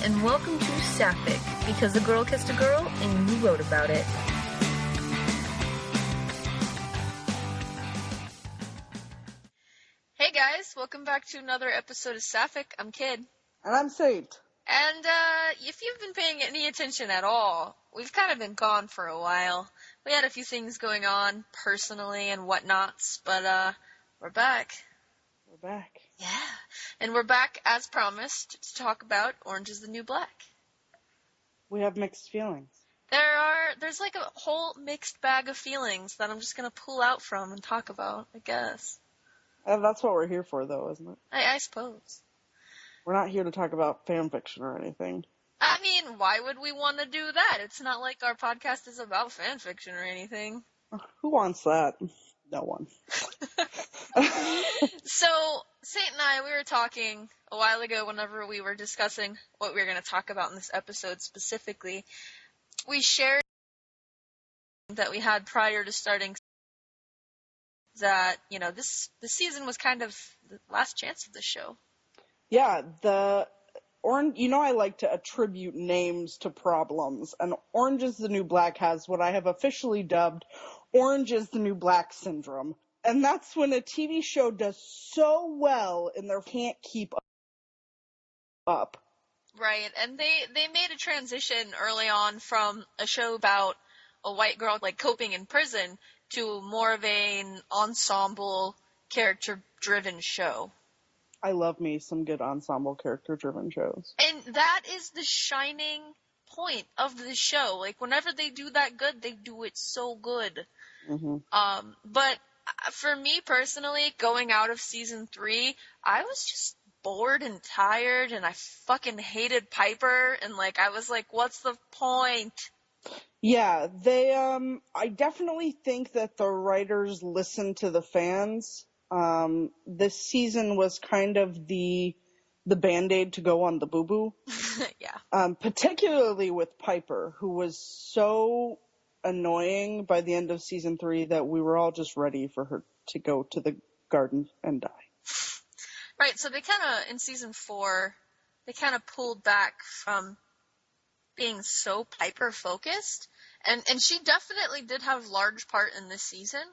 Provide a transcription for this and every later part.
and welcome to Saffic, because a girl kissed a girl and you wrote about it. Hey guys, welcome back to another episode of Saffic. I'm Kid. And I'm Saint. And if you've been paying any attention at all, we've kind of been gone for a while. We had a few things going on personally and whatnots, but we're back. We're back. Yeah. And we're back, as promised, to talk about Orange is the New Black. We have mixed feelings. There's like a whole mixed bag of feelings that I'm just going to pull out from and talk about, I guess. That's what we're here for, though, isn't it? I suppose. We're not here to talk about fan fiction or anything. I mean, why would we want to do that? It's not like our podcast is about fan fiction or anything. Who wants that? No one. So, Saint and I, we were talking a while ago whenever we were discussing what we were going to talk about in this episode specifically. We shared that we had prior to starting that, you know, this season was kind of the last chance of the show. Yeah, Orange, you know I like to attribute names to problems, and Orange is the New Black has what I have officially dubbed Orange is the New Black syndrome. And that's when a TV show does so well and they can't keep up. Right, and they made a transition early on from a show about a white girl like coping in prison to more of an ensemble character-driven show. I love me some good ensemble character-driven shows. And that is the shining point of the show. Like, whenever they do that good, they do it so good. Mm-hmm. But for me personally, going out of season 3, I was just bored and tired, and I fucking hated Piper, and like, I was like, what's the point? Yeah, I definitely think that the writers listened to the fans. This season was kind of the Band-Aid to go on the boo-boo. Yeah. Particularly with Piper, who was so annoying by the end of season 3 that we were all just ready for her to go to the garden and die. Right, so they kind of, in season 4, they kind of pulled back from being so Piper-focused, and she definitely did have a large part in this season,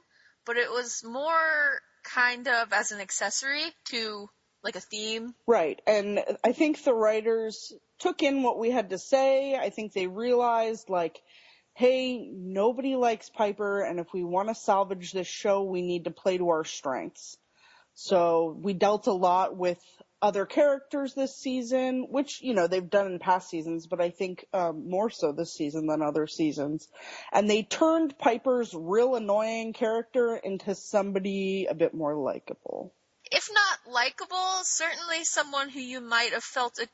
but it was more kind of as an accessory to, like, a theme. Right, and I think the writers took in what we had to say. I think they realized, like, hey, nobody likes Piper, and if we want to salvage this show, we need to play to our strengths. So we dealt a lot with other characters this season, which, you know, they've done in past seasons, but I think more so this season than other seasons. And they turned Piper's real annoying character into somebody a bit more likable. If not likable, certainly someone who you might have felt a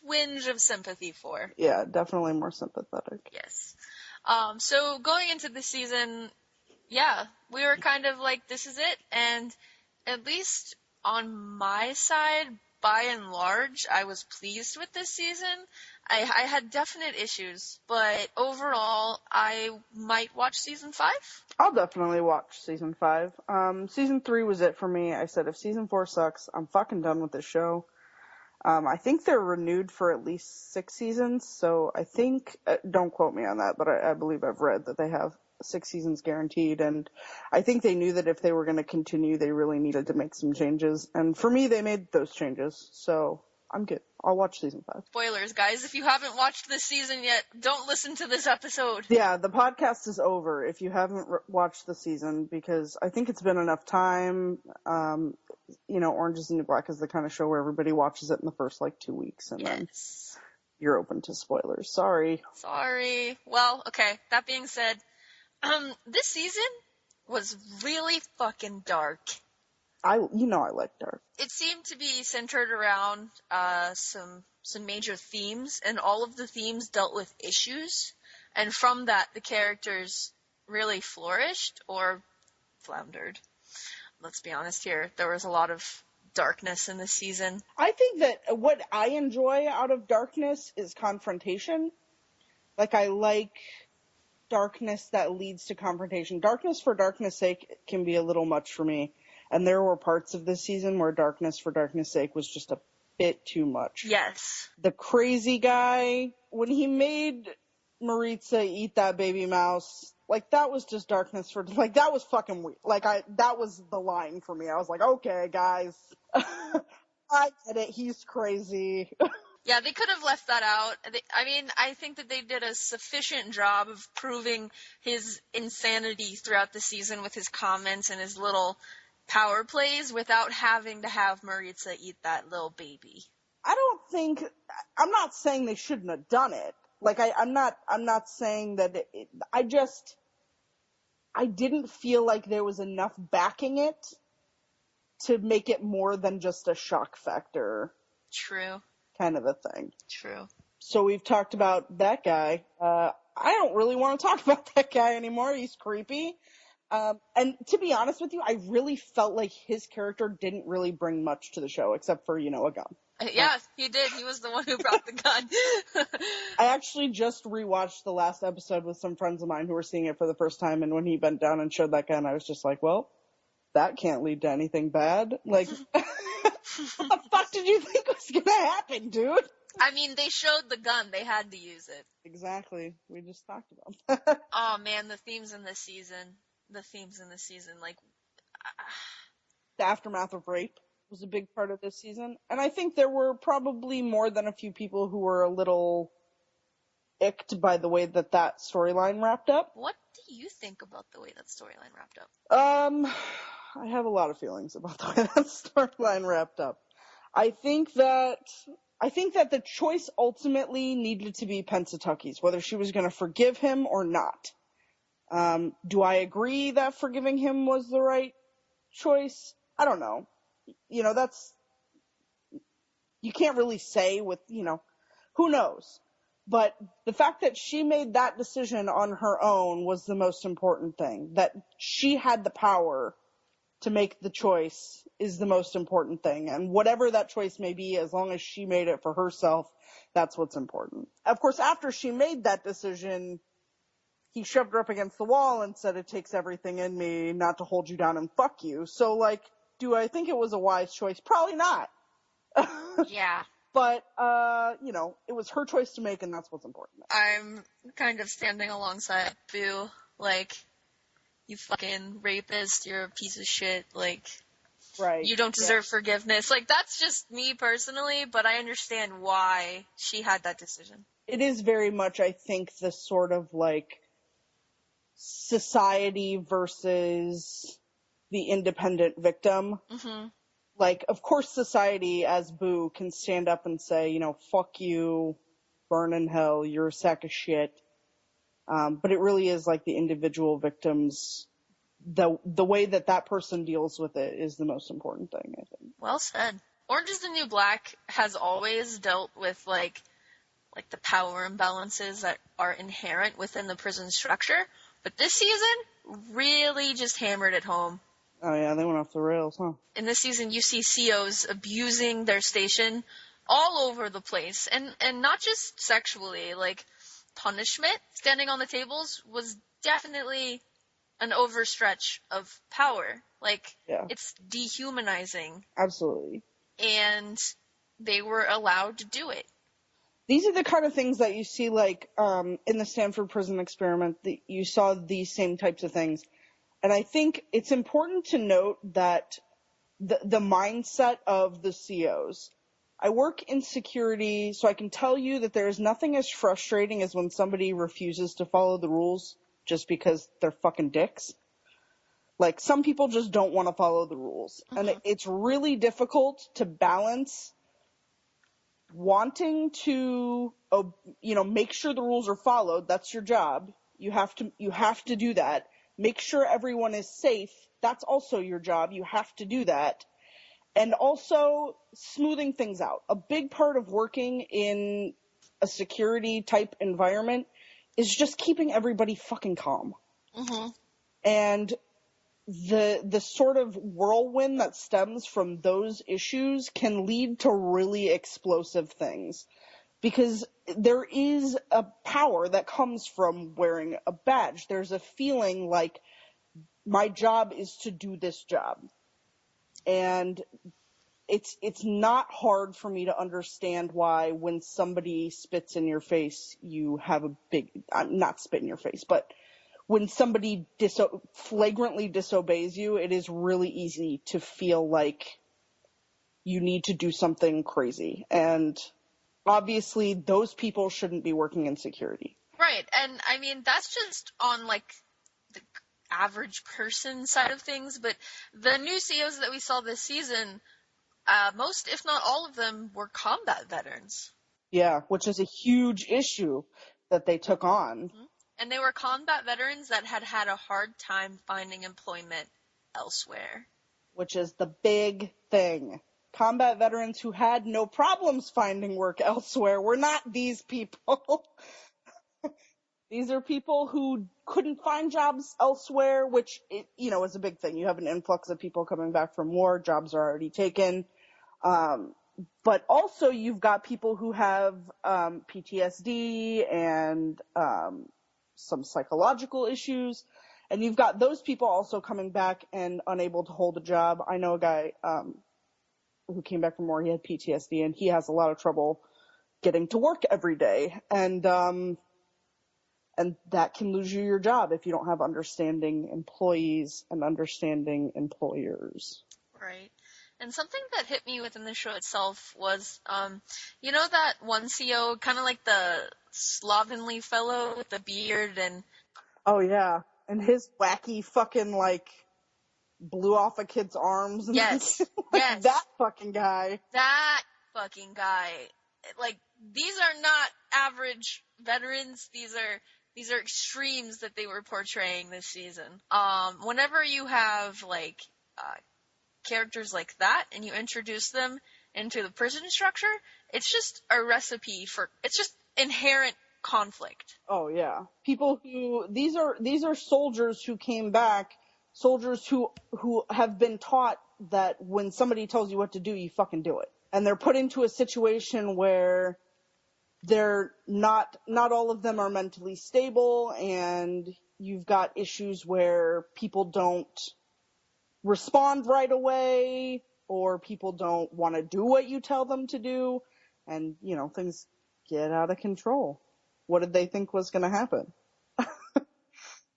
twinge of sympathy for. Yeah, definitely more sympathetic. Yes. So going into the season, yeah, we were kind of like, this is it, and at least on my side, by and large, I was pleased with this season. I had definite issues, but overall, I might watch season 5. I'll definitely watch season 5. Season 3 was it for me. I said, if season 4 sucks, I'm fucking done with this show. I think they're renewed for at least 6 seasons, so I think, don't quote me on that, but I believe I've read that they have 6 seasons guaranteed, and I think they knew that if they were going to continue, they really needed to make some changes, and for me, they made those changes, so I'm good. I'll watch season 5. Spoilers, guys. If you haven't watched this season yet, don't listen to this episode. Yeah, the podcast is over if you haven't watched the season, because I think it's been enough time. You know, Orange is the New Black is the kind of show where everybody watches it in the first, 2 weeks, and then you're open to spoilers. Sorry. Well, okay, that being said, this season was really fucking dark. I like dark. It seemed to be centered around some major themes, and all of the themes dealt with issues, and from that, the characters really flourished or floundered. Let's be honest here. There was a lot of darkness in this season. I think that what I enjoy out of darkness is confrontation. Like, I like darkness that leads to confrontation. Darkness for darkness' sake can be a little much for me. And there were parts of this season where darkness for darkness' sake was just a bit too much. Yes. The crazy guy, when he made Maritza eat that baby mouse, like, that was just darkness for, like, that was fucking weird. Like, that was the line for me. I was like, okay, guys. I get it. He's crazy. Yeah, they could have left that out. I think that they did a sufficient job of proving his insanity throughout the season with his comments and his little power plays without having to have Maritza eat that little baby. I'm not saying they shouldn't have done it. Like, I'm not saying that I didn't feel like there was enough backing it to make it more than just a shock factor. True. Kind of a thing. True. So we've talked about that guy. I don't really want to talk about that guy anymore. He's creepy. And to be honest with you, I really felt like his character didn't really bring much to the show, except for, a gun. Yeah, he did. He was the one who brought the gun. I actually just rewatched the last episode with some friends of mine who were seeing it for the first time, and when he bent down and showed that gun, I was just like, well, that can't lead to anything bad. Like, what the fuck did you think was gonna happen, dude? I mean, they showed the gun. They had to use it. Exactly. We just talked about that. Oh, man, the themes in this season, like... The aftermath of rape was a big part of this season. And I think there were probably more than a few people who were a little icked by the way that storyline wrapped up. What do you think about the way that storyline wrapped up? I have a lot of feelings about the way that storyline wrapped up. I think that the choice ultimately needed to be Pensatucky's, whether she was going to forgive him or not. Do I agree that forgiving him was the right choice? I don't know. You can't really say with, who knows? But the fact that she made that decision on her own was the most important thing. That she had the power to make the choice is the most important thing. And whatever that choice may be, as long as she made it for herself, that's what's important. Of course, after she made that decision, he shoved her up against the wall and said, it takes everything in me not to hold you down and fuck you. So, like, do I think it was a wise choice? Probably not. Yeah. But, it was her choice to make, and that's what's important. I'm kind of standing alongside Boo. Like, you fucking rapist, you're a piece of shit. Like, right. You don't deserve forgiveness. Like, that's just me personally, but I understand why she had that decision. It is very much, I think, the sort of, like, society versus the independent victim. Mm-hmm. Like, of course society, as Boo, can stand up and say, fuck you, burn in hell, you're a sack of shit. But it really is like the individual victims, the way that person deals with it is the most important thing, I think. Well said. Orange is the New Black has always dealt with, like the power imbalances that are inherent within the prison structure, but this season really just hammered it home. Oh yeah, they went off the rails, huh? In this season, you see COs abusing their station all over the place, and not just sexually. Like, punishment, standing on the tables, was definitely an overstretch of power. Like, yeah. It's dehumanizing. Absolutely. And they were allowed to do it. These are the kind of things that you see, like, in the Stanford Prison Experiment. You saw these same types of things. And I think it's important to note that the mindset of the COs. I work in security, so I can tell you that there is nothing as frustrating as when somebody refuses to follow the rules just because they're fucking dicks. Like, some people just don't want to follow the rules. Mm-hmm. And it's really difficult to balance wanting to, make sure the rules are followed. That's your job. You have to do that. Make sure everyone is safe. That's also your job. You have to do that. And also smoothing things out. A big part of working in a security type environment is just keeping everybody fucking calm. Mm-hmm. And the sort of whirlwind that stems from those issues can lead to really explosive things. Because there is a power that comes from wearing a badge. There's a feeling like my job is to do this job. And it's not hard for me to understand why when somebody spits in your face, you have a big, not spit in your face, but when somebody flagrantly disobeys you, it is really easy to feel like you need to do something crazy. And obviously those people shouldn't be working in security. Right, and I mean, that's just on, like, the average person side of things, but the new CEOs that we saw this season, most, if not all of them, were combat veterans. Yeah, which is a huge issue that they took on. Mm-hmm. And they were combat veterans that had had a hard time finding employment elsewhere. Which is the big thing. Combat veterans who had no problems finding work elsewhere were not these people. These are people who couldn't find jobs elsewhere, which, is a big thing. You have an influx of people coming back from war. Jobs are already taken. But also you've got people who have PTSD and some psychological issues. And you've got those people also coming back and unable to hold a job. I know a guy who came back from war. He had PTSD, and he has a lot of trouble getting to work every day. And that can lose you your job if you don't have understanding employees and understanding employers. Right. And something that hit me within the show itself was, that one CEO, kind of like the slovenly fellow with the beard and... Oh, yeah. And his wacky fucking, blew off a kid's arms. And yes. yes. That fucking guy. That fucking guy. These are not average veterans. These are extremes that they were portraying this season. Whenever you have, characters like that and you introduce them into the prison structure, it's just a recipe for, it's just inherent conflict. Oh yeah. People who, these are soldiers who came back, soldiers who have been taught that when somebody tells you what to do, you fucking do it. And they're put into a situation where they're not all of them are mentally stable, and you've got issues where people don't respond right away, or people don't want to do what you tell them to do, and, things get out of control. What did they think was going to happen?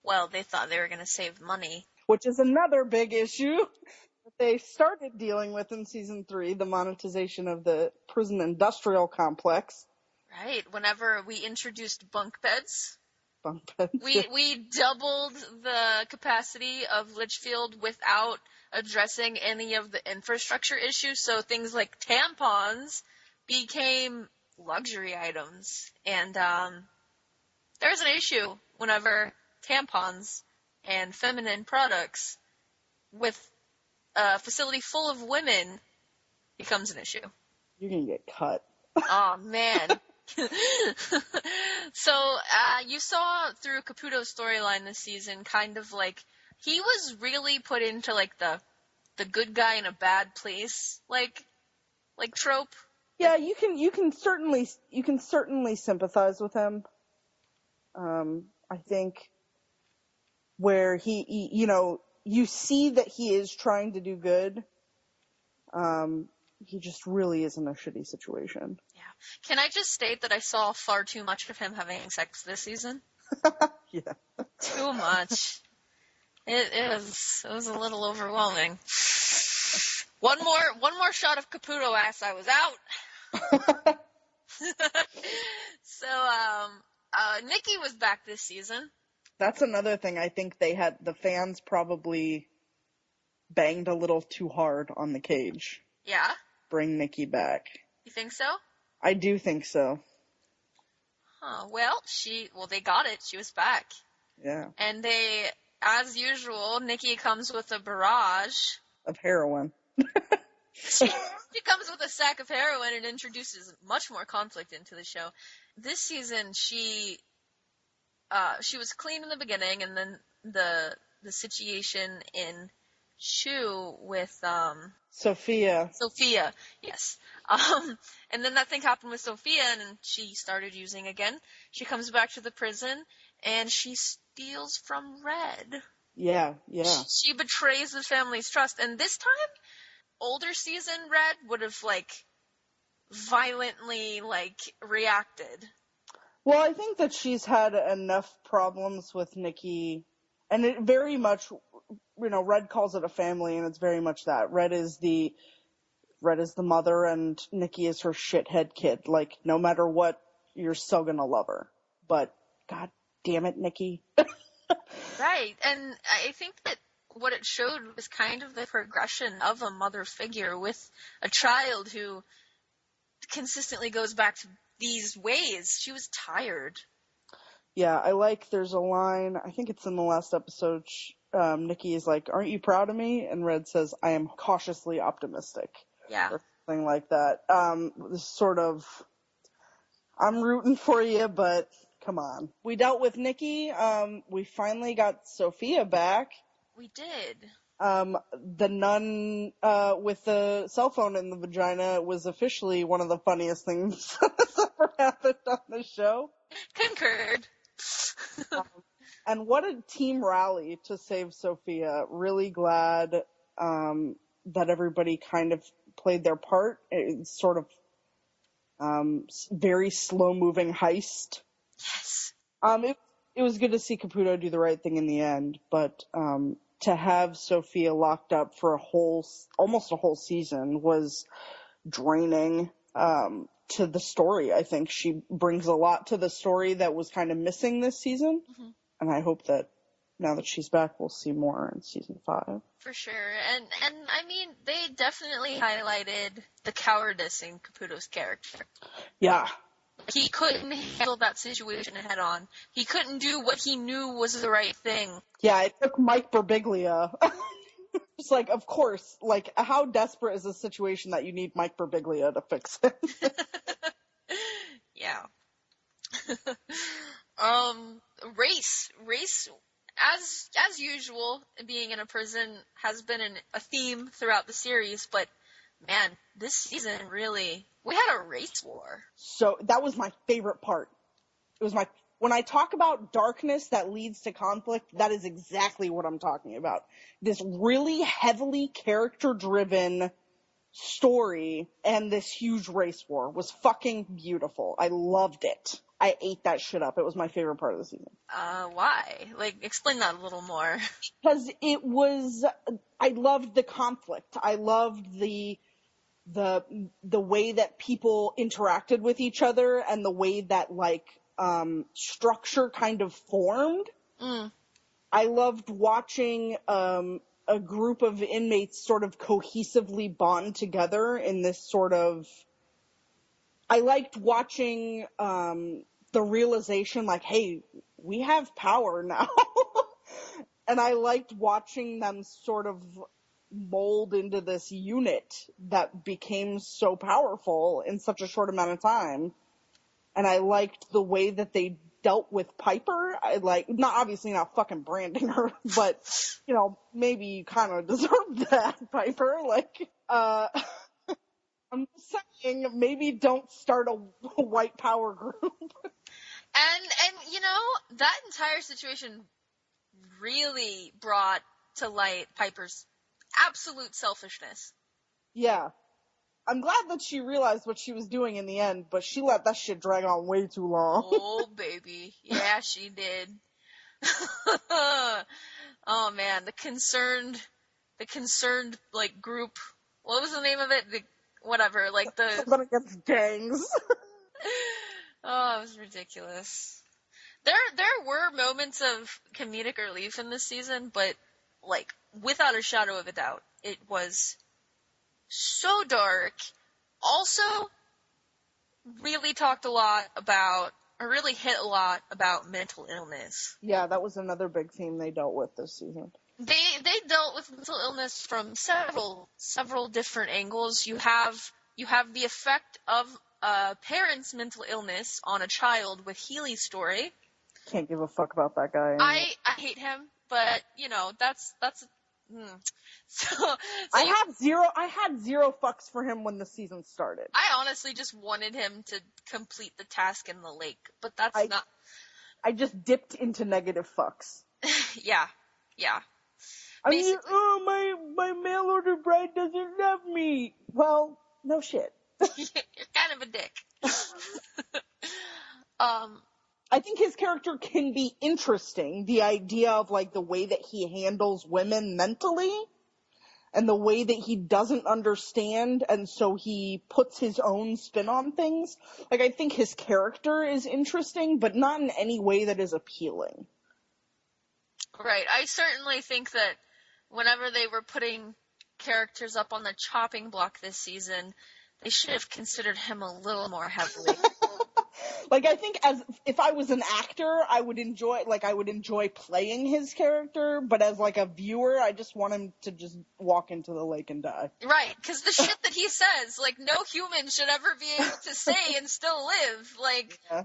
Well, they thought they were going to save money. Which is another big issue that they started dealing with in season 3, the monetization of the prison industrial complex. Right. Whenever we introduced bunk beds. Yeah. We doubled the capacity of Litchfield without addressing any of the infrastructure issues, so things like tampons became luxury items. And there's an issue whenever tampons and feminine products with a facility full of women becomes an issue. You're going to get cut. Oh, man. So, you saw through Caputo's storyline this season, kind of he was really put into the good guy in a bad place, trope. Yeah, you can certainly sympathize with him. I think where he you see that he is trying to do good. He just really is in a shitty situation. Yeah. Can I just state that I saw far too much of him having sex this season? Yeah. Too much. It was a little overwhelming. One more shot of Caputo ass, I was out. So, Nikki was back this season. That's another thing I think the fans probably banged a little too hard on the cage. Yeah? Bring Nikki back. You think so? I do think so. Huh, well, they got it. She was back. Yeah. And they, as usual, Nikki comes with a barrage. Of heroin. She comes with a sack of heroin and introduces much more conflict into the show. This season, she was clean in the beginning, and then the situation in Shu with Sophia, yes. And then that thing happened with Sophia, and she started using again. She comes back to the prison, and she steals from Red. Yeah. She betrays the family's trust, and this time, older season Red would have, like, violently, like, reacted. Well, I think that she's had enough problems with Nikki, and it very much, Red calls it a family, and it's very much that. Red is the mother, and Nikki is her shithead kid. Like, no matter what, you're still gonna love her. But, god damn it, Nikki. Right, and I think that what it showed was kind of the progression of a mother figure with a child who consistently goes back to these ways. She was tired. Yeah, there's a line, I think it's in the last episode, Nikki is like, aren't you proud of me? And Red says, I am cautiously optimistic. Yeah. Or something like that. This sort of, I'm rooting for you, but come on. We dealt with Nikki. We finally got Sophia back. We did. The nun with the cell phone in the vagina was officially one of the funniest things that's ever happened on the show. Concurred. And what a team rally to save Sophia. Really glad that everybody kind of played their part. It's sort of very slow-moving heist. Yes. It was good to see Caputo do the right thing in the end, but to have Sophia locked up for almost a whole season was draining to the story. I think she brings a lot to the story that was kind of missing this season, and I hope that now that she's back, we'll see more in season 5. For sure, and I mean, they definitely highlighted the cowardice in Caputo's character. Yeah. He couldn't handle that situation head on. He couldn't do what he knew was the right thing. Yeah, it took Mike Birbiglia. It's like, of course, like, how desperate is the situation that you need Mike Birbiglia to fix it? Yeah. Race, as usual, being in a prison has been a theme throughout the series, but man, this season really, we had a race war. So that was my favorite part. When I talk about darkness that leads to conflict, that is exactly what I'm talking about. This really heavily character-driven story and this huge race war was fucking beautiful. I loved it. I ate that shit up. It was my favorite part of the season. Why? Like, explain that a little more. Because I loved the conflict. I loved the way that people interacted with each other and the way that, like, structure kind of formed. I loved watching a group of inmates sort of cohesively bond together in this sort of... I liked watching the realization, like, hey, we have power now. And I liked watching them sort of mold into this unit that became so powerful in such a short amount of time. And I liked the way that they dealt with Piper. Obviously not fucking branding her, but, maybe you kind of deserved that, Piper. Like, I'm just saying, maybe don't start a white power group. And that entire situation really brought to light Piper's absolute selfishness. Yeah. I'm glad that she realized what she was doing in the end, but she let that shit drag on way too long. Oh, baby. Yeah, she did. Oh, man. The concerned, like, group. What was the name of it? But against gangs. Oh, it was ridiculous. There were moments of comedic relief in this season, but, like, without a shadow of a doubt, it was so dark. Also, really hit a lot about mental illness. Yeah, that was another big theme they dealt with this season. They dealt with mental illness from several different angles. You have the effect of a parent's mental illness on a child with Healy's story. Can't give a fuck about that guy anymore. I hate him, but that's so I had zero fucks for him when the season started. I honestly just wanted him to complete the task in the lake, but that's not. I just dipped into negative fucks. Yeah. I mean, Basically. my mail order bride doesn't love me. Well, no shit. You're kind of a dick. I think his character can be interesting. The idea of, like, the way that he handles women mentally and the way that he doesn't understand, and so he puts his own spin on things. Like, I think his character is interesting, but not in any way that is appealing. Right. I certainly think that whenever they were putting characters up on the chopping block this season, they should have considered him a little more heavily. Like, I think if I was an actor, I would enjoy playing his character, but as, like, a viewer, I just want him to just walk into the lake and die. Right, because the shit that he says, like, no human should ever be able to say and still live. Like, Yeah.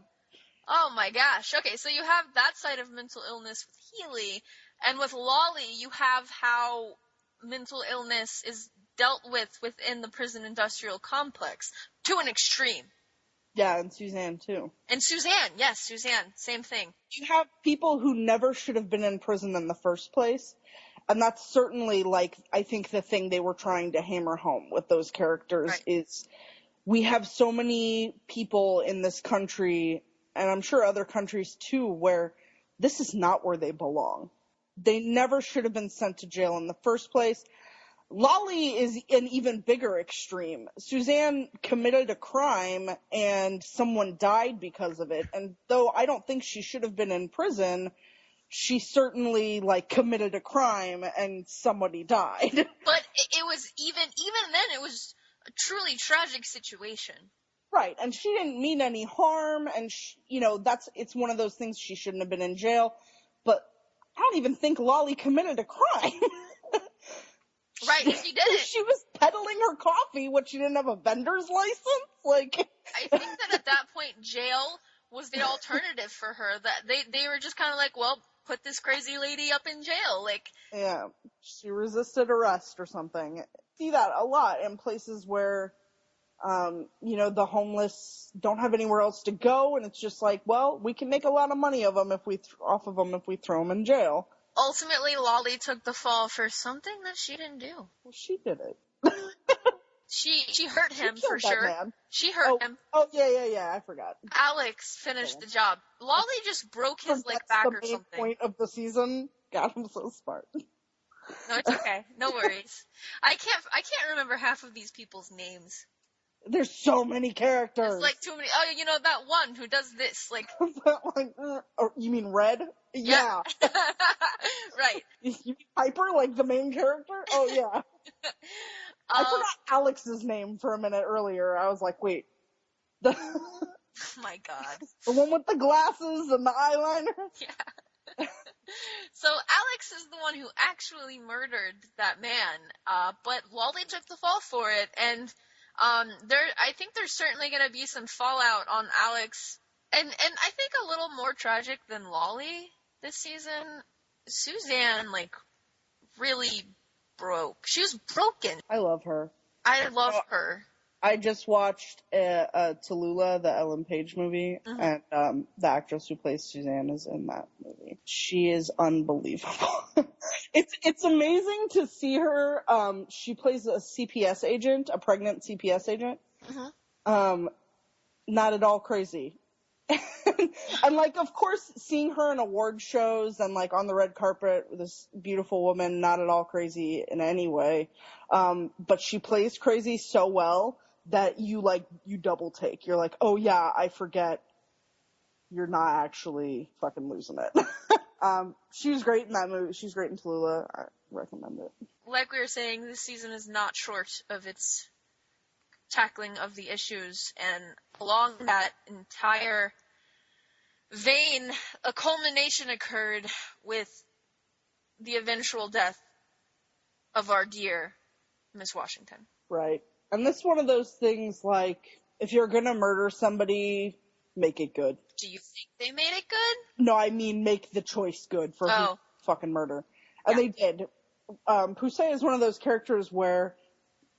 Oh my gosh. Okay, so you have that side of mental illness with Healy, and with Lolly, you have how mental illness is dealt with within the prison industrial complex to an extreme. Yeah, and Suzanne, too. And Suzanne, yes, Suzanne, same thing. You have people who never should have been in prison in the first place, and that's certainly, like, I think the thing they were trying to hammer home with those characters Right. is we have so many people in this country, and I'm sure other countries too, where this is not where they belong. They never should have been sent to jail in the first place. Lolly is an even bigger extreme. Suzanne committed a crime and someone died because of it. And though I don't think she should have been in prison, she certainly, like, committed a crime and somebody died. But it was even then, it was a truly tragic situation. Right, and she didn't mean any harm, and it's one of those things, she shouldn't have been in jail. But I don't even think Lolly committed a crime. Right, she didn't. She was peddling her coffee when she didn't have a vendor's license. Like, I think that at that point, jail was the alternative for her. That they were just kind of like, well, put this crazy lady up in jail. Like, yeah, she resisted arrest or something. See that a lot in places where, the homeless don't have anywhere else to go, and it's just like, well, we can make a lot of money off of them if we throw them in jail. ultimately, Lolly took the fall for something that she didn't do. Well, she did it. She hurt him She for killed that sure. man. She hurt him. Oh, yeah, I forgot. Alex finished the job. Lolly just broke his like back or something. That's the main point of the season. God, I'm so smart. No, it's okay. No worries. I can't remember half of these people's names. There's so many characters. There's like too many. Oh, that one who does this, like. Or you mean Red? Yeah. Right. You mean Piper, like the main character? Oh yeah. I forgot Alex's name for a minute earlier. I was like, wait. Oh my god. The one with the glasses and the eyeliner? Yeah. So Alex is the one who actually murdered that man, but Lolly took the fall for it, and I think there's certainly going to be some fallout on Alex, and I think a little more tragic than Lolly this season. Suzanne, like, really broke. She was broken. I love her. I love her. I just watched Tallulah, the Ellen Page movie, and the actress who plays Suzanne is in that movie. She is unbelievable. It's amazing to see her. She plays a CPS agent, a pregnant CPS agent. Not at all crazy. And, like, of course, seeing her in award shows and, like, on the red carpet with this beautiful woman, not at all crazy in any way. But she plays crazy so well that you double take. You're like, oh yeah, I forget you're not actually fucking losing it. She was great in that movie. She's great in Tallulah. I recommend it. Like we were saying, this season is not short of its tackling of the issues, and along that entire vein, a culmination occurred with the eventual death of our dear Miss Washington. Right. And this is one of those things, like, if you're gonna murder somebody, make it good. Do you think they made it good? No, I mean make the choice good for who fucking murder. And they did. Poussey is one of those characters where,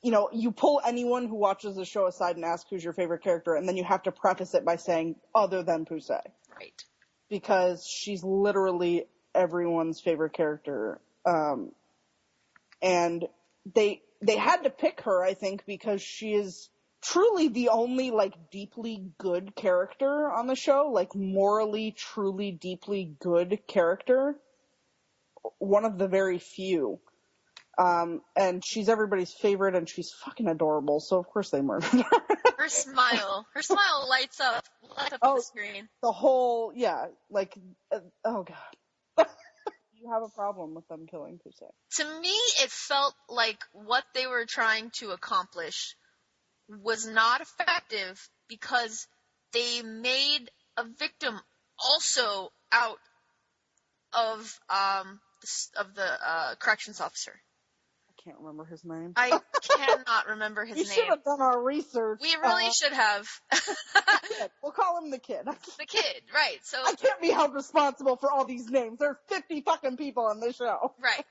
you pull anyone who watches the show aside and ask who's your favorite character, and then you have to preface it by saying, other than Poussey. Right. Because she's literally everyone's favorite character. And they had to pick her, I think, because she is truly the only, like, deeply good character on the show. Like, morally, truly, deeply good character. One of the very few. And she's everybody's favorite, and she's fucking adorable, so of course they murdered her. Her smile lights up the screen. The whole, yeah, like, oh god. You have a problem with them killing Pusey. To me, it felt like what they were trying to accomplish was not effective because they made a victim also out of the corrections officer. I can't remember his name. I cannot remember his name. We should have done our research. We really should have. The kid. We'll call him the kid. The kid, right. So I can't be held responsible for all these names. There's 50 fucking people on this show. Right.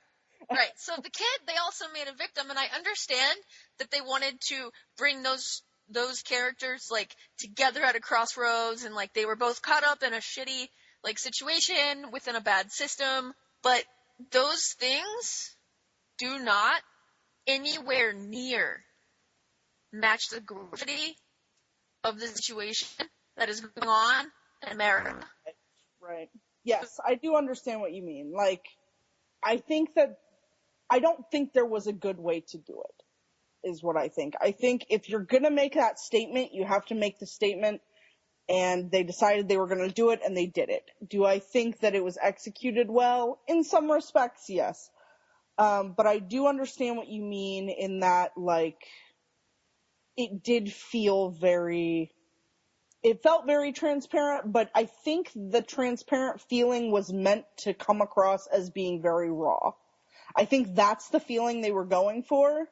Right. So the kid, they also made a victim, and I understand that they wanted to bring those characters, like, together at a crossroads, and, like, they were both caught up in a shitty, like, situation within a bad system, but those things do not anywhere near match the gravity of the situation that is going on in America. Right. Yes, I do understand what you mean. Like, I don't think there was a good way to do it, is what I think. I think if you're going to make that statement, you have to make the statement, and they decided they were going to do it, and they did it. Do I think that it was executed well? In some respects, yes. But I do understand what you mean in that, like, it felt very transparent, but I think the transparent feeling was meant to come across as being very raw. I think that's the feeling they were going for,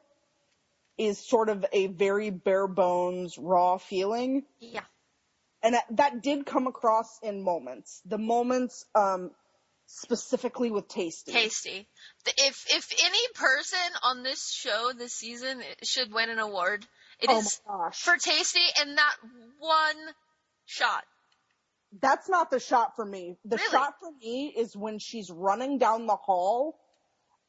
is sort of a very bare bones, raw feeling. Yeah. And that did come across in moments. The moments, specifically with Tasty. Tasty. If any person on this show this season should win an award, it is for Tasty and that one shot. That's not the shot for me. The Really? shot for me is when she's running down the hall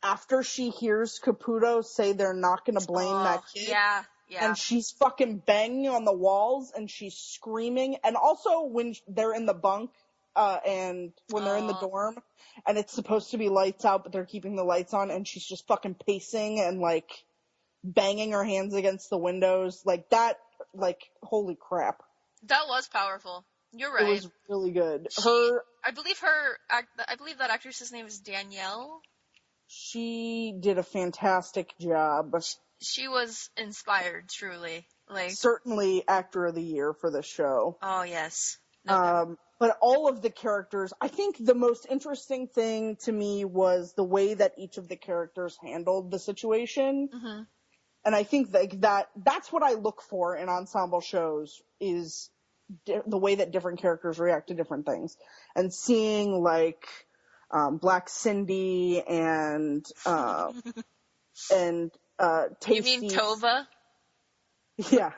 after she hears Caputo say they're not going to blame that kid. Yeah. And she's fucking banging on the walls and she's screaming. And also when they're in the bunk, and when they're in the dorm, and it's supposed to be lights out, but they're keeping the lights on, and she's just fucking pacing and, like, banging her hands against the windows. Like, that, like, holy crap. That was powerful. You're right. It was really good. I believe that actress's name is Danielle. She did a fantastic job. She was inspired, truly. Like, certainly actor of the year for the show. Oh, yes. But all of the characters, I think the most interesting thing to me was the way that each of the characters handled the situation. Mm-hmm. And I think that's what I look for in ensemble shows, is the way that different characters react to different things. And seeing, like, Black Cindy and Tasty. You mean Tova? Yeah.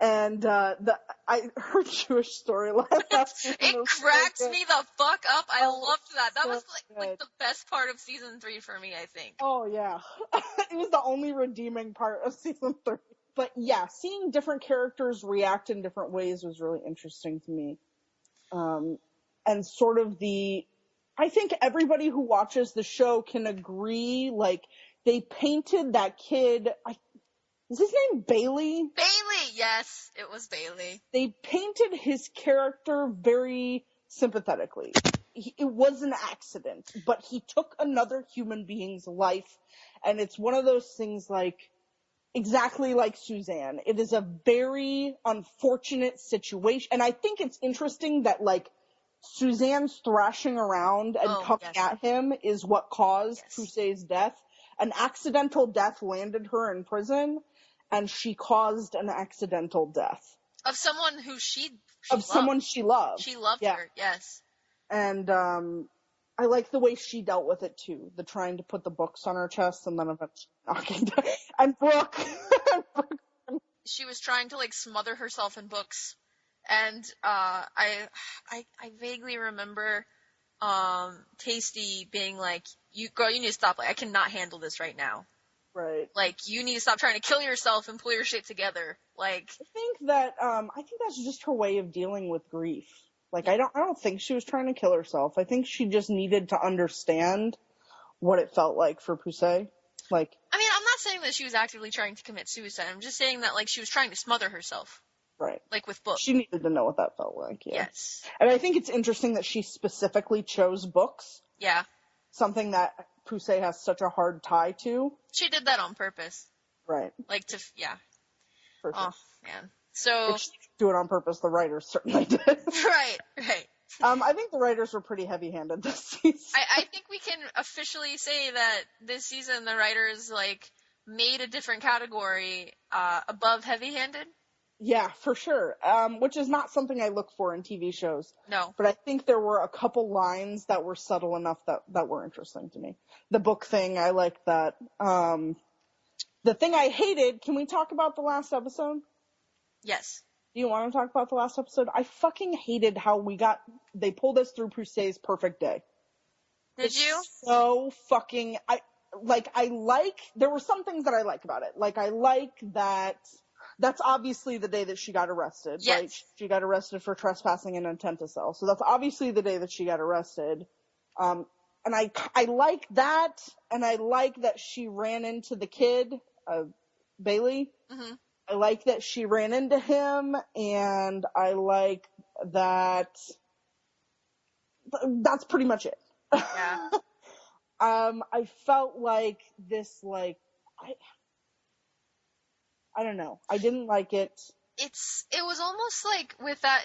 And her Jewish storyline. It cracked me the fuck up. I loved that. That was like the best part of season 3 for me, I think. Oh yeah. It was the only redeeming part of season 3. But yeah, seeing different characters react in different ways was really interesting to me. And sort of I think everybody who watches the show can agree, like, they painted that kid, is his name Bailey? Bailey, yes, it was Bailey. They painted his character very sympathetically. It was an accident, but he took another human being's life, and it's one of those things, like, exactly like Suzanne. It is a very unfortunate situation, and I think it's interesting that, like, Suzanne's thrashing around and coming at him is what caused Pusey's death. An accidental death landed her in prison, and she caused an accidental death. Of someone who she loved. Someone she loved. She loved her, yes. And I like the way she dealt with it, too. The trying to put the books on her chest and then eventually knocking down. And Brooke. She was trying to, like, smother herself in books. And I vaguely remember Tasty being like, you need to stop. Like, I cannot handle this right now. Right. Like, you need to stop trying to kill yourself and pull your shit together. Like, I think that's just her way of dealing with grief. Like, Yeah. I don't think she was trying to kill herself. I think she just needed to understand what it felt like for Pusey. Like, I mean, I'm not saying that she was actively trying to commit suicide. I'm just saying that, like, she was trying to smother herself. right. Like, with books. She needed to know what that felt like, yeah. Yes. And I think it's interesting that she specifically chose books. Yeah. Something that Pusey has such a hard tie to. She did that on purpose. Right. Like, yeah. For sure. Oh, man. So. If she didn't do it on purpose, the writers certainly did. Right. I think the writers were pretty heavy-handed this season. I think we can officially say that this season the writers, like, made a different category above heavy-handed. Yeah, for sure. Which is not something I look for in TV shows. No. But I think there were a couple lines that were subtle enough that were interesting to me. The book thing, I liked that. The thing I hated, can we talk about the last episode? Yes. Do you want to talk about the last episode? I fucking hated how they pulled us through Pusey's perfect day. Did you? So fucking, there were some things that I like about it. Like, I like that, that's obviously the day that she got arrested, yes. right? She got arrested for trespassing and intent to sell. So that's obviously the day that she got arrested. And I like that, and I like that she ran into the kid, Bailey. Mm-hmm. I like that she ran into him, and I like that. That's pretty much it. Yeah. I felt like this, like, I don't know. I didn't like it. It was almost like with that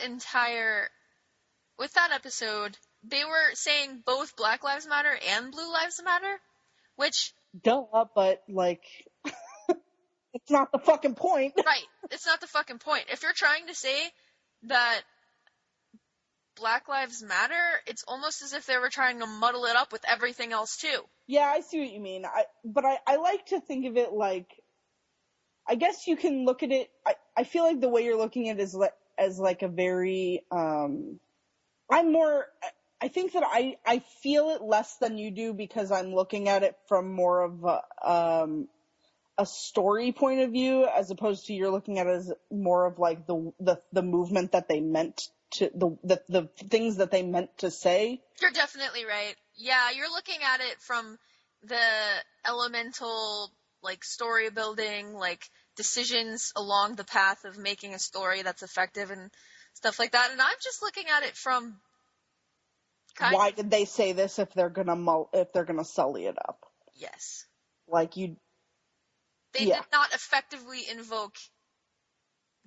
episode, they were saying both Black Lives Matter and Blue Lives Matter, which. Duh, but, like, it's not the fucking point. Right. It's not the fucking point. If you're trying to say that Black Lives Matter, it's almost as if they were trying to muddle it up with everything else, too. Yeah, I see what you mean. I like to think of it like, I guess you can look at it, I feel like the way you're looking at it is as like a very, I think that I feel it less than you do because I'm looking at it from more of a story point of view, as opposed to you're looking at it as more of like the movement that they meant to, the things that they meant to say. You're definitely right. Yeah, you're looking at it from the elemental, like, story building, like, decisions along the path of making a story that's effective and stuff like that. And I'm just looking at it from why did they say this if they're gonna sully it up? Yes. Like, They did not effectively invoke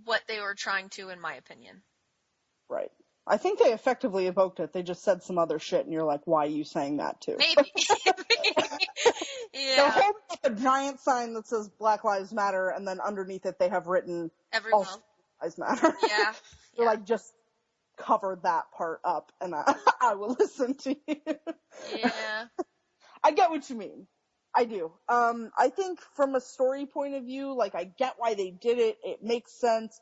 what they were trying to, in my opinion. Right. I think they effectively evoked it. They just said some other shit, and you're like, why are you saying that too? Maybe. Yeah. They're holding up a giant sign that says Black Lives Matter, and then underneath it they have written Everyone. All Lives Matter. Yeah. They're like, just cover that part up, and I will listen to you. Yeah. I get what you mean. I do. I think from a story point of view, like, I get why they did it. It makes sense.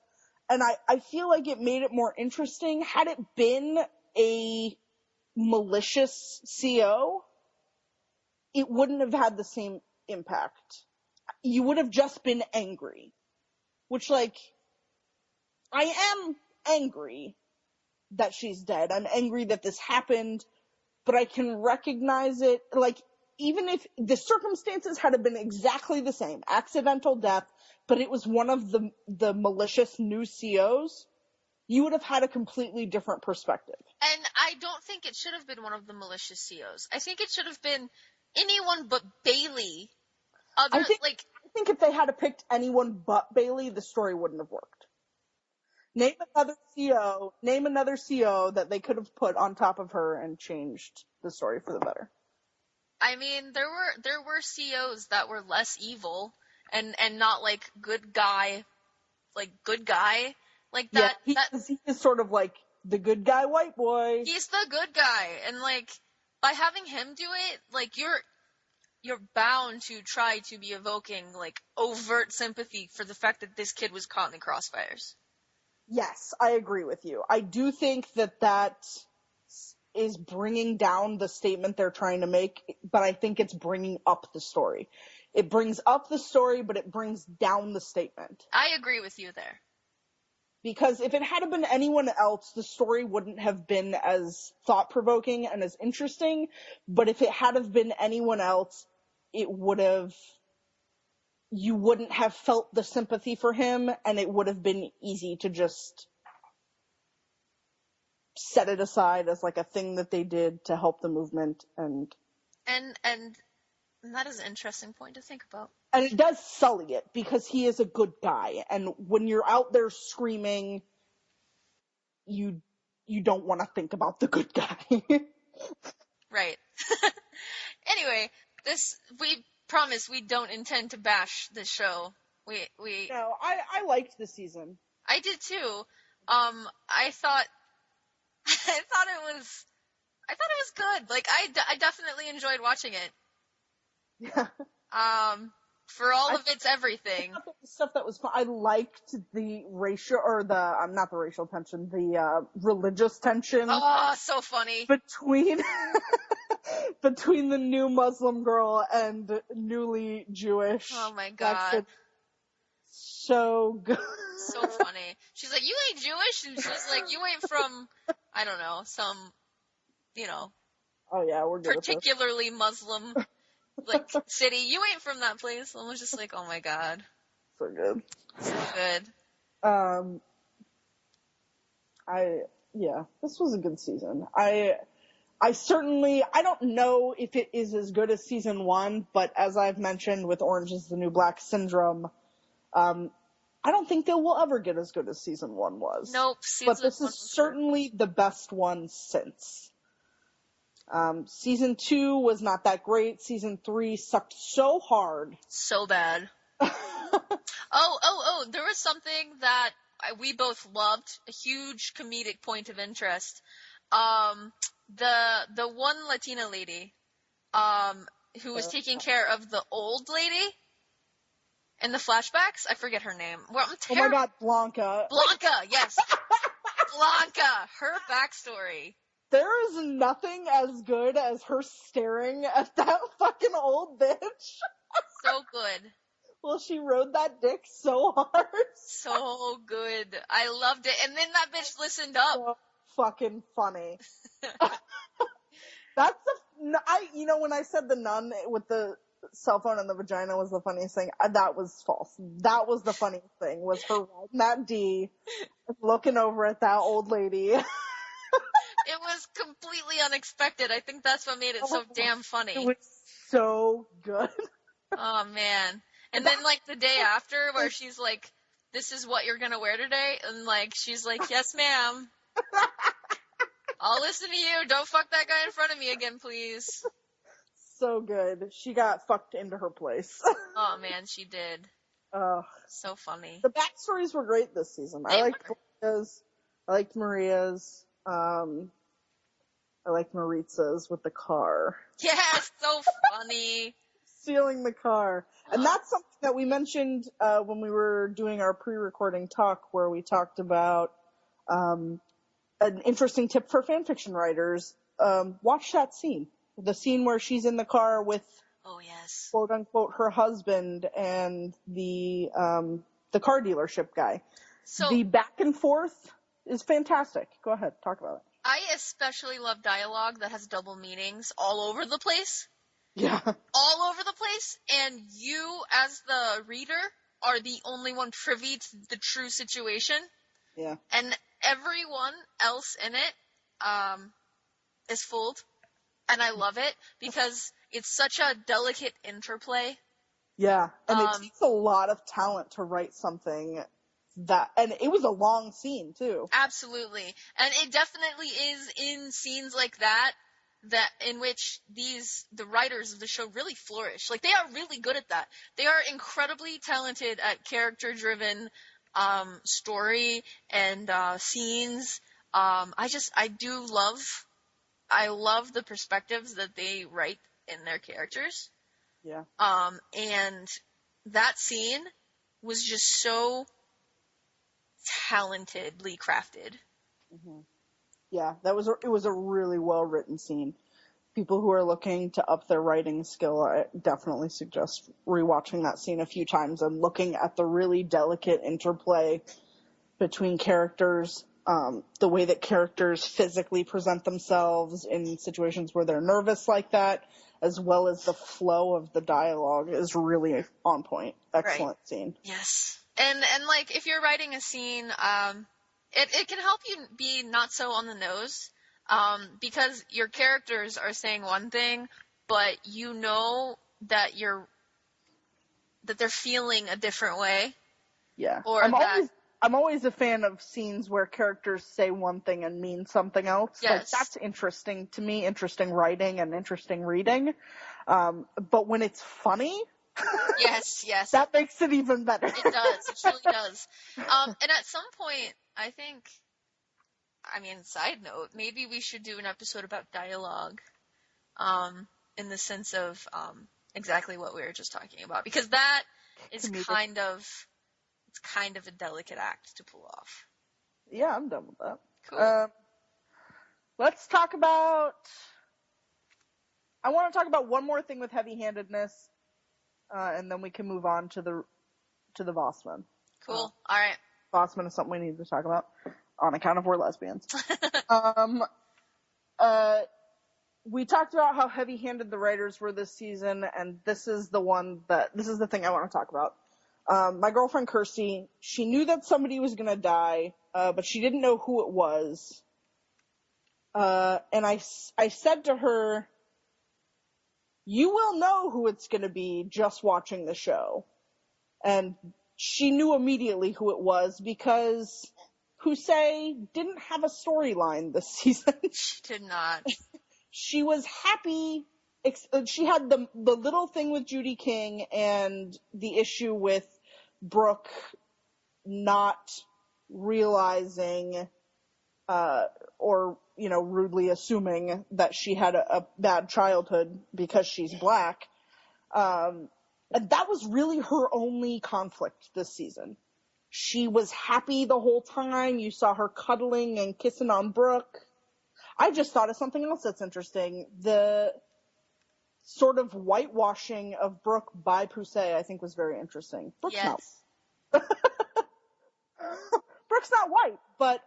And I feel like it made it more interesting. Had it been a malicious CO, it wouldn't have had the same impact. You would have just been angry. Which, like, I am angry that she's dead. I'm angry that this happened, but I can recognize it. Like, even if the circumstances had been exactly the same, accidental death, but it was one of the malicious new COs, you would have had a completely different perspective. And I don't think it should have been one of the malicious COs. I think it should have been anyone but Bailey. I think if they had picked anyone but Bailey, the story wouldn't have worked. Name another CO that they could have put on top of her and changed the story for the better. I mean, there were COs that were less evil and not like good guy. Like that. Yeah, he is sort of like the good guy white boy. He's the good guy, and like by having him do it, like you're bound to try to be evoking like overt sympathy for the fact that this kid was caught in the crossfires. Yes, I agree with you. I do think that is bringing down the statement they're trying to make, but I think it's bringing up the story. It brings up the story, but it brings down the statement. I agree with you there. Because if it had been anyone else, the story wouldn't have been as thought-provoking and as interesting, but if it had been anyone else, you wouldn't have felt the sympathy for him, and it would have been easy to just set it aside as like a thing that they did to help the movement. And that is an interesting point to think about. And it does sully it, because he is a good guy, and when you're out there screaming, you don't want to think about the good guy. Right. Anyway, we promise we don't intend to bash this show. No, I liked the season. I did too. I thought it was good. Like, I definitely enjoyed watching it. Yeah. For all of its everything. The stuff that was fun. I liked the racial, or not the racial tension, the religious tension. Oh, so funny. Between the new Muslim girl and newly Jewish. Oh my god. So good. So funny. She's like, you ain't Jewish? And she's like, you ain't from, I don't know, some, oh yeah, we're good particularly Muslim, like, city. You ain't from that place. I was just like, oh my god. So good. So good. This was a good season. I don't know if it is as good as season 1, but as I've mentioned with Orange is the New Black syndrome, I don't think they will ever get as good as season 1 was. Nope. But this is certainly the best one since. Season 2 was not that great. Season 3 sucked so hard. So bad. There was something that we both loved. A huge comedic point of interest. The one Latina lady, who was taking care of the old lady in the flashbacks. I forget her name. Well, oh my god, Blanca. Blanca, yes. Blanca. Her backstory. There is nothing as good as her staring at that fucking old bitch. So good. Well, she rode that dick so hard. So good. I loved it. And then that bitch listened up. So fucking funny. When I said the nun with the cell phone and the vagina was the funniest thing, that was false. That was the funniest thing, was her riding that D, looking over at that old lady. It was completely unexpected. I think that's what made it so damn funny. It was so good. Oh, man. And then, like, the day after, where she's like, this is what you're gonna wear today? And, like, she's like, yes, ma'am. I'll listen to you. Don't fuck that guy in front of me again, please. So good. She got fucked into her place. Oh, man, she did. So funny. The backstories were great this season. I liked Maria's. I liked Maria's. I liked Maritza's with the car. Yes, so funny. Stealing the car. And that's something that we mentioned when we were doing our pre-recording talk, where we talked about an interesting tip for fanfiction writers. Watch that scene. The scene where she's in the car with, oh yes, quote unquote, her husband and the car dealership guy. So the back and forth is fantastic. Go ahead, talk about it. I especially love dialogue that has double meanings all over the place. Yeah. All over the place, and you, as the reader, are the only one privy to the true situation. Yeah. And everyone else in it is fooled. And I love it, because it's such a delicate interplay. Yeah, and it takes a lot of talent to write something that, and it was a long scene, too. Absolutely. And it definitely is in scenes like that in which the writers of the show really flourish. Like, they are really good at that. They are incredibly talented at character-driven story and scenes. I love the perspectives that they write in their characters. Yeah. And that scene was just so talentedly crafted. Mm-hmm. Yeah, it was a really well written scene. People who are looking to up their writing skill, I definitely suggest rewatching that scene a few times and looking at the really delicate interplay between characters, the way that characters physically present themselves in situations where they're nervous like that, as well as the flow of the dialogue is really on point. Excellent scene. Yes. And like, if you're writing a scene, it can help you be not so on the nose, because your characters are saying one thing, but you know that they're feeling a different way. Yeah. Or I'm always a fan of scenes where characters say one thing and mean something else. Yes. Like, that's interesting to me, interesting writing and interesting reading. But when it's funny, yes. that makes it even better. It does. It truly does. And at some point, I think, side note, maybe we should do an episode about dialogue, in the sense of, exactly what we were just talking about, because that is kind of a delicate act to pull off. Yeah, I'm done with that. Cool. Let's talk about... I want to talk about one more thing with heavy-handedness, and then we can move on to the Vossman. Cool. All right. Vossman is something we need to talk about on account of we're lesbians. We talked about how heavy-handed the writers were this season, and this is the thing I want to talk about. My girlfriend Kirsty, she knew that somebody was going to die, but she didn't know who it was. And I said to her, you will know who it's going to be just watching the show. And she knew immediately who it was because Pusey didn't have a storyline this season. She did not. She was happy. She had the little thing with Judy King and the issue with Brooke not realizing, or, rudely assuming that she had a bad childhood because she's black. And that was really her only conflict this season. She was happy the whole time. You saw her cuddling and kissing on Brooke. I just thought of something else that's interesting. The sort of whitewashing of Brooke by Pusey, I think, was very interesting. Brooke's Brooke's not white, but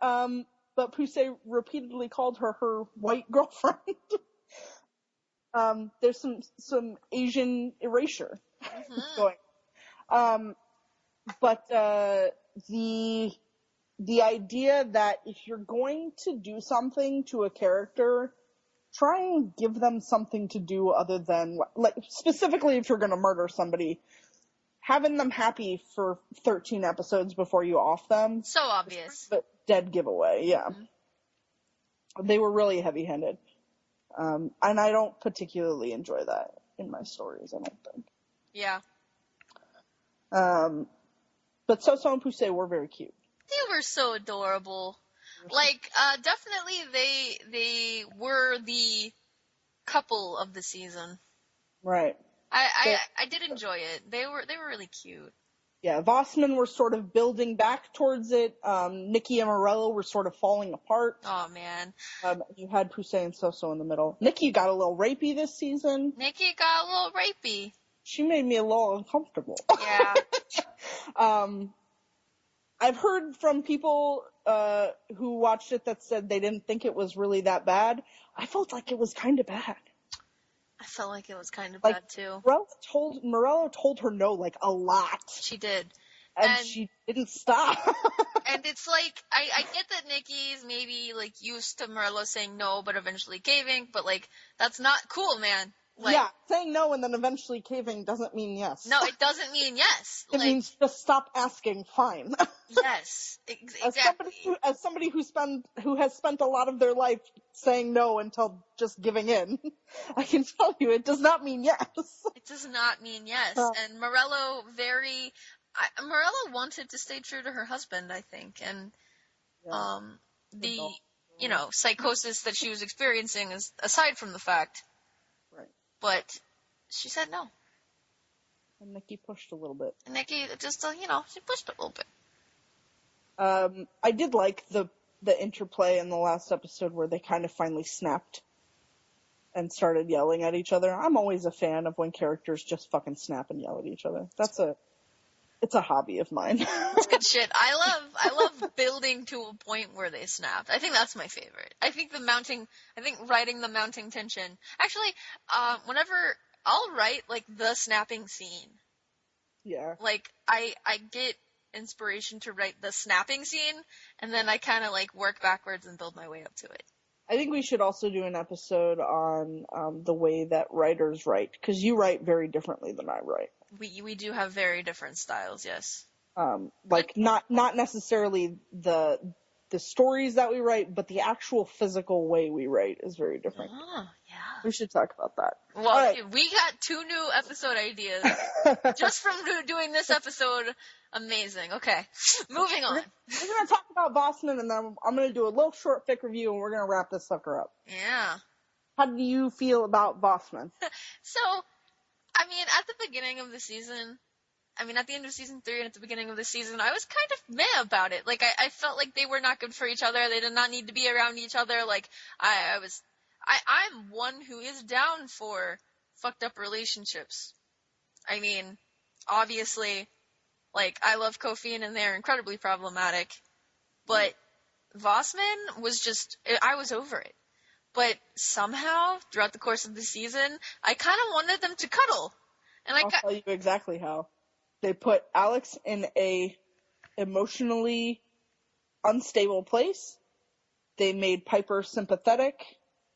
Pusey repeatedly called her white girlfriend. There's some Asian erasure going. But the idea that if you're going to do something to a character, try and give them something to do other than, like, specifically if you're going to murder somebody, having them happy for 13 episodes before you off them. So obvious. But dead giveaway, yeah. Mm-hmm. They were really heavy-handed. And I don't particularly enjoy that in my stories, I don't think. Yeah. But So and Pusey were very cute. They were so adorable. Like, definitely they were the couple of the season. Right. I did enjoy it. They were really cute. Yeah, Vossman were sort of building back towards it. Nikki and Morello were sort of falling apart. Oh, man. You had Pusey and So in the middle. Nikki got a little rapey this season. Nikki got a little rapey. She made me a little uncomfortable. Yeah. I've heard from people who watched it that said they didn't think it was really that bad. I felt like it was kind of bad. I felt like it was kind of bad, too. Morello told her no, like, a lot. She did. And she didn't stop. And it's like, I get that Nikki's maybe, like, used to Morello saying no, but eventually caving, but, like, that's not cool, man. Like, yeah, saying no and then eventually caving doesn't mean yes. No, it doesn't mean yes. It means just stop asking, fine. Yes, exactly. As somebody who has spent a lot of their life saying no until just giving in, I can tell you it does not mean yes. It does not mean yes. And Morello Morello wanted to stay true to her husband, I think, and the psychosis that she was experiencing is aside from the fact. Right. But she said no. And Nikki pushed a little bit. And Nikki just, she pushed a little bit. I did like the the interplay in the last episode where they kind of finally snapped and started yelling at each other. I'm always a fan of when characters just fucking snap and yell at each other. It's a hobby of mine. It's good shit. I love building to a point where they snapped. I think that's my favorite. I think writing the mounting tension. Actually, whenever I'll write like the snapping scene. Yeah. Like I get inspiration to write the snapping scene, and then I kind of like work backwards and build my way up to it. I think we should also do an episode on the way that writers write, because you write very differently than I write. We do have very different styles, yes. Like not necessarily the stories that we write, but the actual physical way we write is very different. Oh, yeah. We should talk about that. Well, right. We got 2 new episode ideas just from doing this episode. Amazing. Okay, moving on. We're going to talk about Boston, and then I'm going to do a little short fic review, and we're going to wrap this sucker up. Yeah. How do you feel about Boston? So, I mean, at the beginning of the season, at the end of season 3 and at the beginning of the season, I was kind of meh about it. Like, I felt like they were not good for each other. They did not need to be around each other. Like, I'm one who is down for fucked up relationships. I mean, obviously, like, I love Kofi and they're incredibly problematic. But Vossman was just, I was over it. But somehow, throughout the course of the season, I kind of wanted them to cuddle. And I'll tell you exactly how. They put Alex in a emotionally unstable place. They made Piper sympathetic,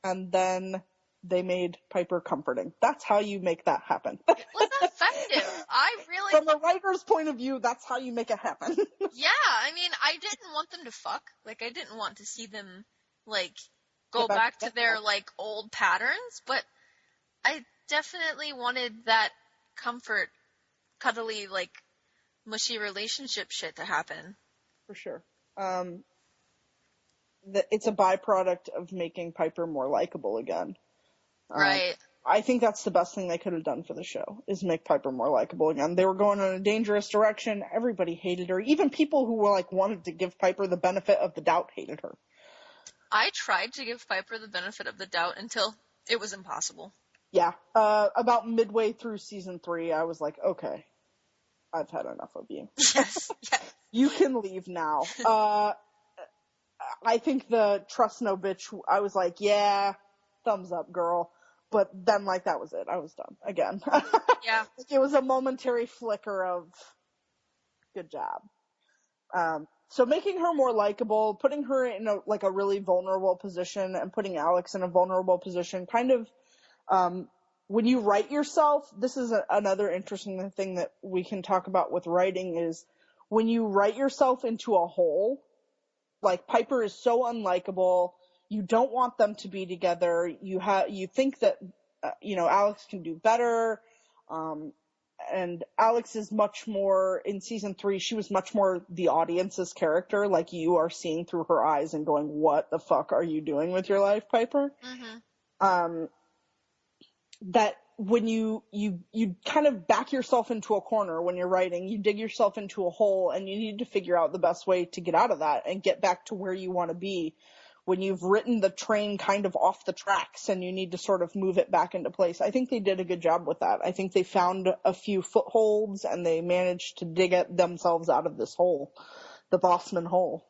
and then they made Piper comforting. That's how you make that happen. Was effective. From a writer's point of view, that's how you make it happen. Yeah, I didn't want them to fuck. Like, I didn't want to see them, like, go back to their, like, old patterns, but I definitely wanted that comfort, cuddly, like, mushy relationship shit to happen. For sure. It's a byproduct of making Piper more likable again. Right. I think that's the best thing they could have done for the show, is make Piper more likable again. They were going in a dangerous direction. Everybody hated her. Even people who were, like, wanted to give Piper the benefit of the doubt hated her. I tried to give Piper the benefit of the doubt until it was impossible. Yeah. About midway through season 3, I was like, okay, I've had enough of you. Yes. You can leave now. I think the trust no bitch, I was like, yeah, thumbs up, girl. But then, like, that was it. I was done again. Yeah. It was a momentary flicker of good job. So making her more likable, putting her in a really vulnerable position, and putting Alex in a vulnerable position, kind of, when you write yourself, this is another interesting thing that we can talk about with writing, is when you write yourself into a hole, like, Piper is so unlikable, you don't want them to be together, you think that, Alex can do better, and Alex is much more, in season 3, she was much more the audience's character, like, you are seeing through her eyes and going, what the fuck are you doing with your life, Piper? Mm-hmm. That when you kind of back yourself into a corner when you're writing, you dig yourself into a hole, and you need to figure out the best way to get out of that and get back to where you want to be when you've written the train kind of off the tracks and you need to sort of move it back into place. I think they did a good job with that. I think they found a few footholds and they managed to dig themselves out of this hole, the Bossman hole.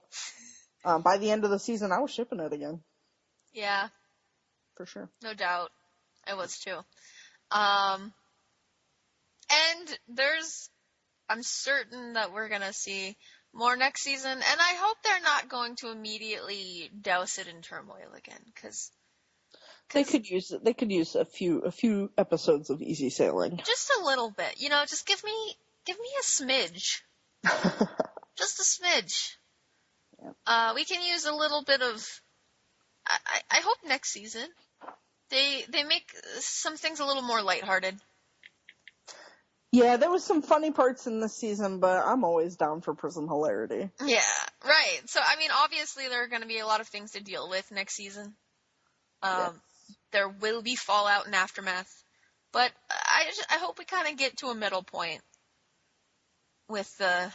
By the end of the season, I was shipping it again. Yeah. For sure. No doubt. I was too. And I'm certain that we're gonna see more next season, and I hope they're not going to immediately douse it in turmoil again, because they could use a few episodes of easy sailing. Just a little bit, just give me a smidge. Just a smidge. Yeah. We can use a little bit of, I hope next season they make some things a little more lighthearted. Yeah, there was some funny parts in this season, but I'm always down for prison hilarity. Yeah, right. So, obviously there are going to be a lot of things to deal with next season. Yes. There will be fallout and aftermath. But I hope we kind of get to a middle point with the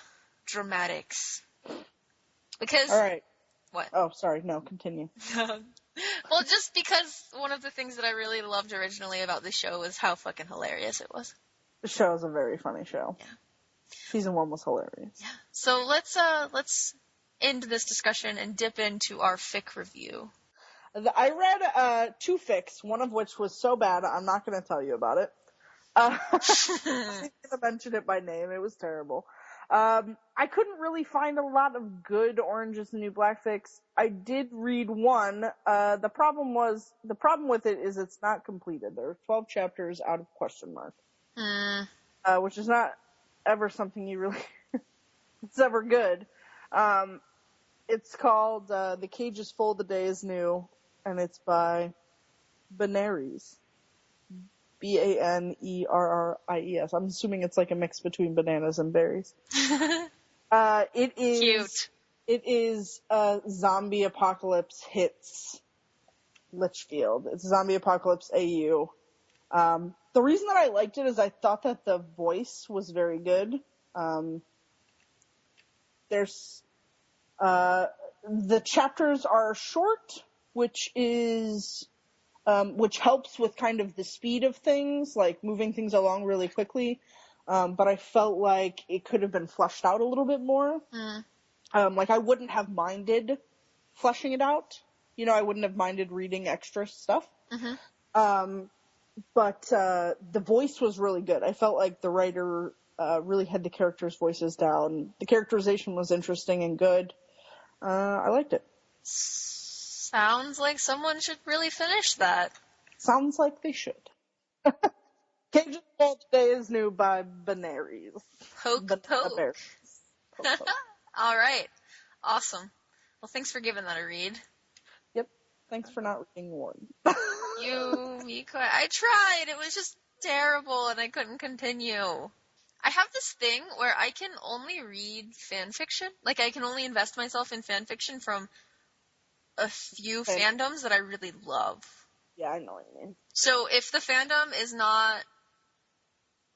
dramatics. Because... All right. What? Oh, sorry. No, continue. Well, just because one of the things that I really loved originally about the show was how fucking hilarious it was. The show is a very funny show. Yeah. Season 1 was hilarious. Yeah. So let's end this discussion and dip into our fic review. I read 2 fics, one of which was so bad I'm not going to tell you about it. I'm going to mention it by name. It was terrible. I couldn't really find a lot of good Orange is the New Black fics. I did read one. The problem with it is it's not completed. There are 12 chapters out of question mark. Which is not ever something you really, it's ever good. It's called, The Cage is Full, The Day is New, and it's by Benaries. Banerries. I'm assuming it's like a mix between bananas and berries. It is cute. It is Zombie Apocalypse hits Litchfield. It's Zombie Apocalypse AU. The reason that I liked it is I thought that the voice was very good. There's the chapters are short, which helps with kind of the speed of things, like moving things along really quickly. But I felt like it could have been fleshed out a little bit more. Like I wouldn't have minded fleshing it out. You know, I wouldn't have minded reading extra stuff. But the voice was really good. I felt like the writer really had the characters' voices down. The characterization was interesting and good. I liked it. Sounds like someone should really finish that. Sounds like they should. Cage of Full Day is New by Benaries. Poke. All right. Awesome. Well, thanks for giving that a read. Yep. Thanks for not reading one. You could. I tried. It was just terrible, and I couldn't continue. I have this thing where I can only read fan fiction. Like, I can only invest myself in fan fiction from a few fandoms that I really love. Yeah, I know what you mean. So if the fandom is not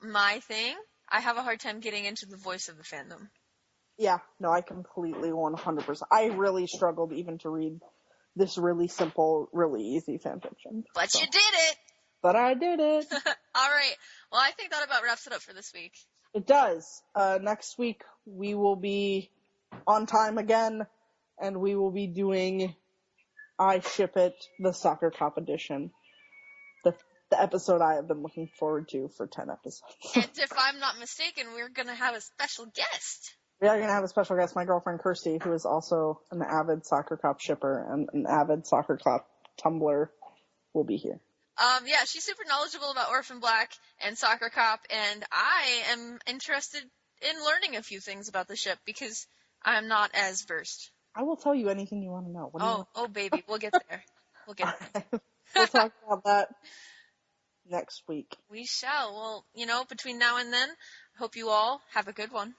my thing, I have a hard time getting into the voice of the fandom. Yeah, no, I completely 100%. I really struggled even to read this really simple, really easy fanfiction. But you did it! But I did it! Alright, well I think that about wraps it up for this week. It does. Next week we will be on time again, and we will be doing I Ship It, the Soccer Cop edition. The episode I have been looking forward to for 10 episodes. And if I'm not mistaken, we're gonna have a special guest. We are going to have a special guest, my girlfriend Kirsty, who is also an avid Soccer Cop shipper and an avid Soccer Cop Tumblr, will be here. Yeah, she's super knowledgeable about Orphan Black and Soccer Cop, and I am interested in learning a few things about the ship because I'm not as versed. I will tell you anything you want to know. What do you want? Baby, we'll get there. We'll get there. We'll talk about that next week. We shall. Well, between now and then, I hope you all have a good one.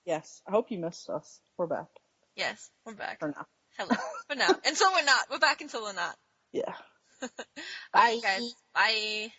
Yes. I hope you missed us. We're back. Yes, we're back. For now. Hello. For now. Until we're not. We're back until we're not. Yeah. Bye, guys. Bye.